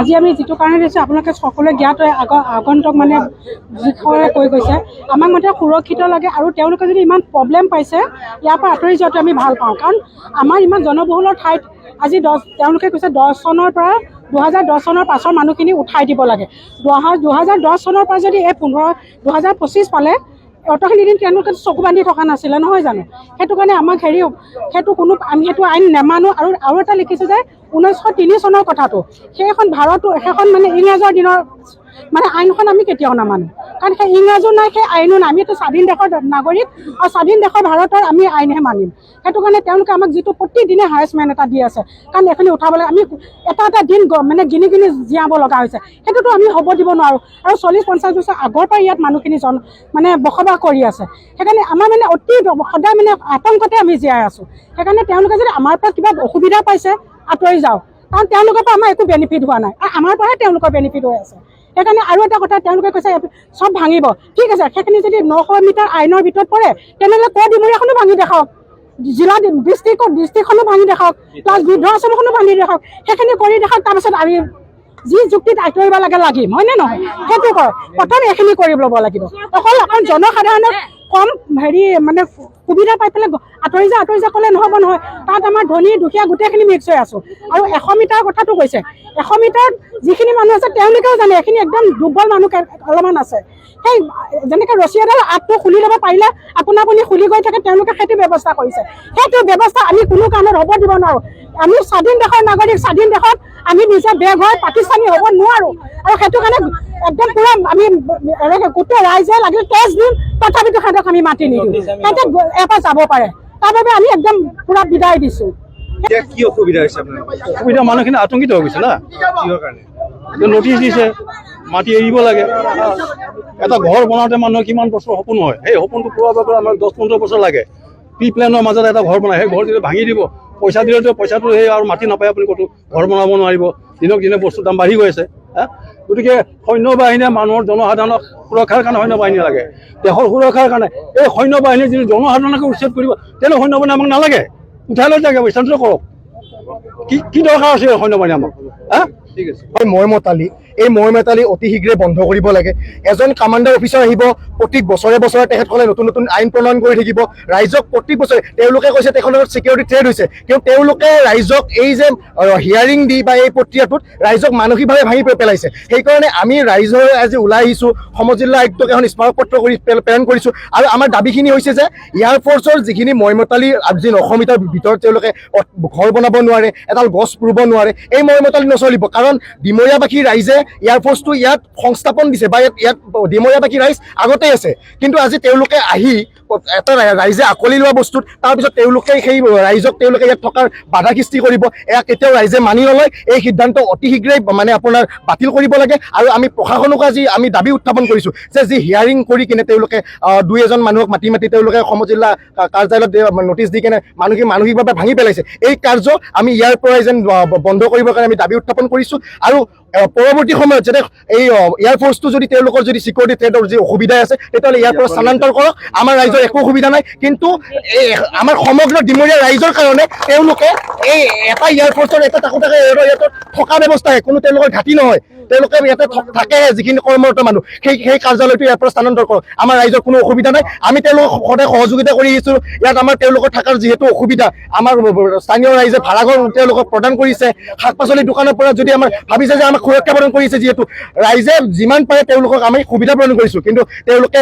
আজি আমি যেটো কাৰণে দিছো আপোনালোকে সকলোৱে জ্ঞাত আগন্তুক মানে বিষয়ে কৈ গৈছে আমাক মতে সুৰক্ষিত লাগে আৰু তেওঁলোকে যদি ইমান প্ৰব্লেম পাইছে ইয়াৰ পৰা আঁতৰি যোৱাটো আমি ভাল পাওঁ কাৰণ আমাৰ ইমান জনবহুলৰ ঠাইত আজি তেওঁলোকে কৈছে 10 চনৰ পৰা 2010 চনৰ পাছৰ মানুহখিনি উঠাই দিব লাগে 2010 চনৰ পৰা যদি এই 2025 পালে অতখিনি দিন তেওঁলোকে চকু বান্ধি থকা নাছিলে নহয় জানো সেইটো কাৰণে আমাক সেইটো কোনো আমি সেইটো আইন নেমানো আৰু এটা লিখিছে যে 1903 চনৰ কথাটো সেইখন সেইখন মানে ইংৰাজৰ দিনৰ মানে আইনখন আমি কেতিয়াও নামানো কাৰণ সেই ইংৰাজো নাই সেই আইনো নাই আমি এটা স্বাধীন দেশৰ নাগৰিক আৰু স্বাধীন দেশৰ ভাৰতৰ আমি আইনহে মানিম সেইটো কাৰণে তেওঁলোকে আমাক যিটো প্ৰতিদিনে হাৰেছমেণ্ট এটা দি আছে কাৰণ এইখিনি উঠাবলৈ আমি এটা দিন মানে গিনি জীয়াব লগা হৈছে সেইটোতো আমি হ'ব দিব নোৱাৰোঁ আৰু 40-50 বছৰ আগৰ পৰা ইয়াত মানুহখিনি মানে বসবাস কৰি আছে সেইকাৰণে আমাৰ মানে অতি সদায় মানে আতংকতে আমি জীয়াই আছোঁ সেইকাৰণে তেওঁলোকে যদি আমাৰ পৰা কিবা অসুবিধা পাইছে আঁতৰি যাওক কাৰণ তেওঁলোকৰ পৰা আমাৰ একো বেনিফিট হোৱা নাই আৰু আমাৰ পৰাহে তেওঁলোকৰ বেনিফিট হৈ আছে সেইকাৰণে আৰু এটা কথা তেওঁলোকে কৈছে চব ভাঙিব ঠিক আছে সেইখিনি যদি 900 মিটাৰ আইনৰ ভিতৰত পৰে তেনেহ'লে ডিমৰীয়াখনো ভাঙি দেখাওক জিলা ডিষ্ট্ৰিক্টখনো ভাঙি দেখাওক প্লাছ বৃদ্ধাশ্ৰমখনো ভাঙি দেখাওক সেইখিনি কৰি দেখাওক তাৰপিছত আমি যি যুক্তিত আঁতৰিব লাগে লাগিম হয়নে নহয় সেইটো কৰক প্ৰথম এইখিনি কৰি ল'ব লাগিব অকল জনসাধাৰণক কম মানে সুবিধা পাই পেলাই আঁতৰি যা ক'লে নহ'ব নহয় তাত আমাৰ ধনী দুখীয়া গোটেইখিনি মিক্স হৈ আছোঁ আৰু 100 মিটাৰ কথাটো কৈছে 100 মিটাৰত যিখিনি মানুহ আছে তেওঁলোকেও জানে এইখিনি একদম দুৰ্বল মানুহ অলপমান আছে সেই যেনেকৈ ৰছী এডাল আপটো খুলি ল'ব পাৰিলে আপুনি খুলি গৈ থাকে তেওঁলোকে সেইটো ব্যৱস্থা কৰিছে সেইটো ব্যৱস্থা আমি কোনো কাৰণত হ'ব দিব নোৱাৰোঁ আমি স্বাধীন দেশৰ নাগৰিক স্বাধীন দেশত আমি নিজে বেগ হৈ পাকিস্তানী হ'ব নোৱাৰোঁ আৰু সেইটো কাৰণে একদম পুৰা আমি গোটেই ৰাইজে লাগিলে তেজ দিম তথাপিতো সিহঁতক আমি মাতি নিদিওঁ সিহঁতে এবাৰ যাব পাৰে তাৰ বাবে আমি একদম পুৰা বিদায় দিছোঁ কি অসুবিধা হৈছে আপোনাৰ অসুবিধা মানুহখিনি আতংকিত হৈ গৈছে না কিহৰ কাৰণে নটিচ দিছে মাটি এৰিব লাগে এটা ঘৰ বনাওঁতে মানুহৰ কিমান বছৰ সপোন হয় সেই সপোনটো পূৰাৰ বাবে আমাৰ 10-15 বছৰ লাগে প্ৰি প্লেনৰ মাজত এটা ঘৰ বনায় সেই ঘৰ যদি ভাঙি দিব পইচা দিলেতো পইচাটো সেই আৰু মাটি নাপায় আপুনি ক'তো ঘৰ বনাব নোৱাৰিব দিনক দিনে বস্তুৰ দাম বাঢ়ি গৈ আছে গতিকে সৈন্য বাহিনীয়ে মানুহৰ জনসাধাৰণক সুৰক্ষাৰ কাৰণে সৈন্য বাহিনী লাগে দেশৰ সুৰক্ষাৰ কাৰণে এই সৈন্য বাহিনীয়ে যদি জনসাধাৰণকে উচ্ছেদ কৰিব তেতিয়াহ'লে সৈন্য বাহিনী আমাক নালাগে উঠাই লৈ যাগে স্থানান্তৰ কৰক কি দৰকাৰ আছে সৈন্য বাহিনী আমাক ঠিক আছে মৰমতালি এই মৰমতালি অতি শীঘ্ৰে বন্ধ কৰিব লাগে এজন কামাণ্ডাৰ অফিচাৰ আহিব প্ৰত্যেক বছৰে তেখেতসকলে নতুন আইন প্ৰণয়ন কৰি থাকিব ৰাইজক প্ৰত্যেক বছৰে তেওঁলোকে কৈছে তেখেতৰ ছিকিউৰিটি থ্ৰেট হৈছে কিন্তু তেওঁলোকে ৰাইজক এই যে হিয়াৰিং দি বা এই প্ৰক্ৰিয়াটোত ৰাইজক মানসিকভাৱে ভাঙি পেলাইছে সেইকাৰণে আমি ৰাইজৰ আজি ওলাই আহিছোঁ সমজিল্লা আয়ুক্তক এখন স্মাৰক পত্ৰ প্ৰেৰণ কৰিছোঁ আৰু আমাৰ দাবীখিনি হৈছে যে এয়াৰফ'ৰ্চৰ যিখিনি মৰমতালি আজি 900 মিটাৰ ভিতৰত তেওঁলোকে ঘৰ বনাব নোৱাৰে এডাল গছ ৰুব নোৱাৰে এই মৰমতালি নচলিব কাৰণ ডিমৰীয়াবাসী ৰাইজে এয়াৰফ'ৰ্চটো ইয়াত সংস্থাপন দিছে বা ইয়াত ডিমৰীয়াবাসী ৰাইজ আগতে আছে কিন্তু আজি তেওঁলোকে আহি এটা ৰাইজে আকলি লোৱা বস্তুত তাৰপিছত তেওঁলোকে সেই ৰাইজক তেওঁলোকে ইয়াত থকাৰ বাধা সৃষ্টি কৰিব এয়া কেতিয়াও ৰাইজে মানি নলয় এই সিদ্ধান্ত অতি শীঘ্ৰেই মানে আপোনাৰ বাতিল কৰিব লাগে আৰু আমি প্ৰশাসনক আজি আমি দাবী উত্থাপন কৰিছোঁ যে যি হিয়াৰিং কৰি কিনে তেওঁলোকে 2-এজন মানুহক মাতি তেওঁলোকে সমজিল্লা কাৰ্যালয়ত নটিচ দি কিনে মানসিকভাৱে ভাঙি পেলাইছে এই কাৰ্য আমি ইয়াৰ পৰাই যেন বন্ধ কৰিবৰ কাৰণে আমি দাবী উত্থাপন কৰিছোঁ আৰু পৰৱৰ্তী সময়ত যাতে এই এয়াৰফ'ৰ্চটো যদি তেওঁলোকৰ যদি ছিকিউৰিটি থ্ৰেটৰ যি অসুবিধা আছে তেতিয়াহ'লে ইয়াৰ পৰা স্থানান্তৰ কৰক আমাৰ ৰাইজৰ একো অসুবিধা নাই কিন্তু আমাৰ সমগ্ৰ ডিমৰীয়া ৰাইজৰ কাৰণে তেওঁলোকে এই এটা এয়াৰফ'ৰ্চৰ এটা ইয়াত থকা ব্যৱস্থাহে কোনো তেওঁলোকৰ ঘাটি নহয় তেওঁলোকে ইয়াতে থাকে যিখিনি কৰ্মৰত মানুহ সেই কাৰ্যালয়টো ইয়াৰ পৰা স্থানান্তৰ কৰক আমাৰ ৰাইজৰ কোনো অসুবিধা নাই আমি তেওঁলোকক সদায় সহযোগিতা কৰি আহিছোঁ ইয়াত আমাৰ তেওঁলোকৰ থকাৰ যিহেতু অসুবিধা আমাৰ স্থানীয় ৰাইজে ভাড়াঘৰ তেওঁলোকক প্ৰদান কৰিছে শাক পাচলিৰ দোকানৰ পৰা যদি আমাৰ ভাবিছে যে আমাক সুৰক্ষা প্ৰদান কৰিছে যিহেতু ৰাইজে যিমান পাৰে তেওঁলোকক আমি সুবিধা প্ৰদান কৰিছোঁ কিন্তু তেওঁলোকে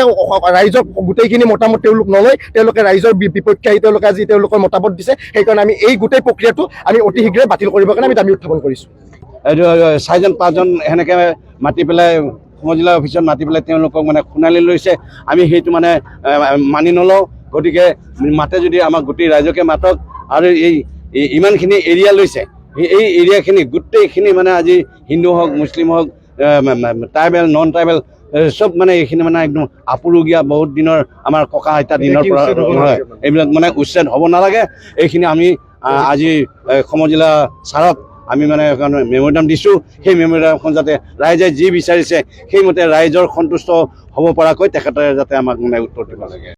ৰাইজৰ গোটেইখিনি মতামত তেওঁলোক নলয় তেওঁলোকে ৰাইজৰ বিপক্ষে আহি তেওঁলোকে আজি তেওঁলোকৰ মতামত দিছে সেইকাৰণে আমি এই গোটেই প্ৰক্ৰিয়াটো আমি অতি শীঘ্ৰে বাতিল কৰিবৰ কাৰণে আমি দাবী উত্থাপন কৰিছোঁ 4জন-5জন সেনেকৈ মাতি পেলাই সমজিলা অফিচত মাতি পেলাই তেওঁলোকক মানে শুনালি লৈছে আমি সেইটো মানে মানি নলওঁ গতিকে মাতে যদি আমাক গোটেই ৰাইজকে মাতক আৰু এই ইমানখিনি এৰিয়া লৈছে এই এৰিয়াখিনি গোটেইখিনি মানে আজি হিন্দু হওক মুছলিম হওক ট্ৰাইবেল নন ট্ৰাইবেল চব মানে এইখিনি মানে একদম আপুৰুগীয়া বহুত দিনৰ আমাৰ ককা আইতা দিনৰ পৰা হয় এইবিলাক মানে উচ্ছেদ হ'ব নালাগে এইখিনি আমি আজি সমজিলা ছাৰক আমি মানে মেম'ৰেণ্ডাম দিছোঁ সেই মেম'ৰেণ্ডামখন যাতে ৰাইজে যি বিচাৰিছে সেইমতে ৰাইজৰ সন্তুষ্ট হ'ব পৰাকৈ তেখেতে যাতে আমাক মানে উত্তৰ দিব লাগে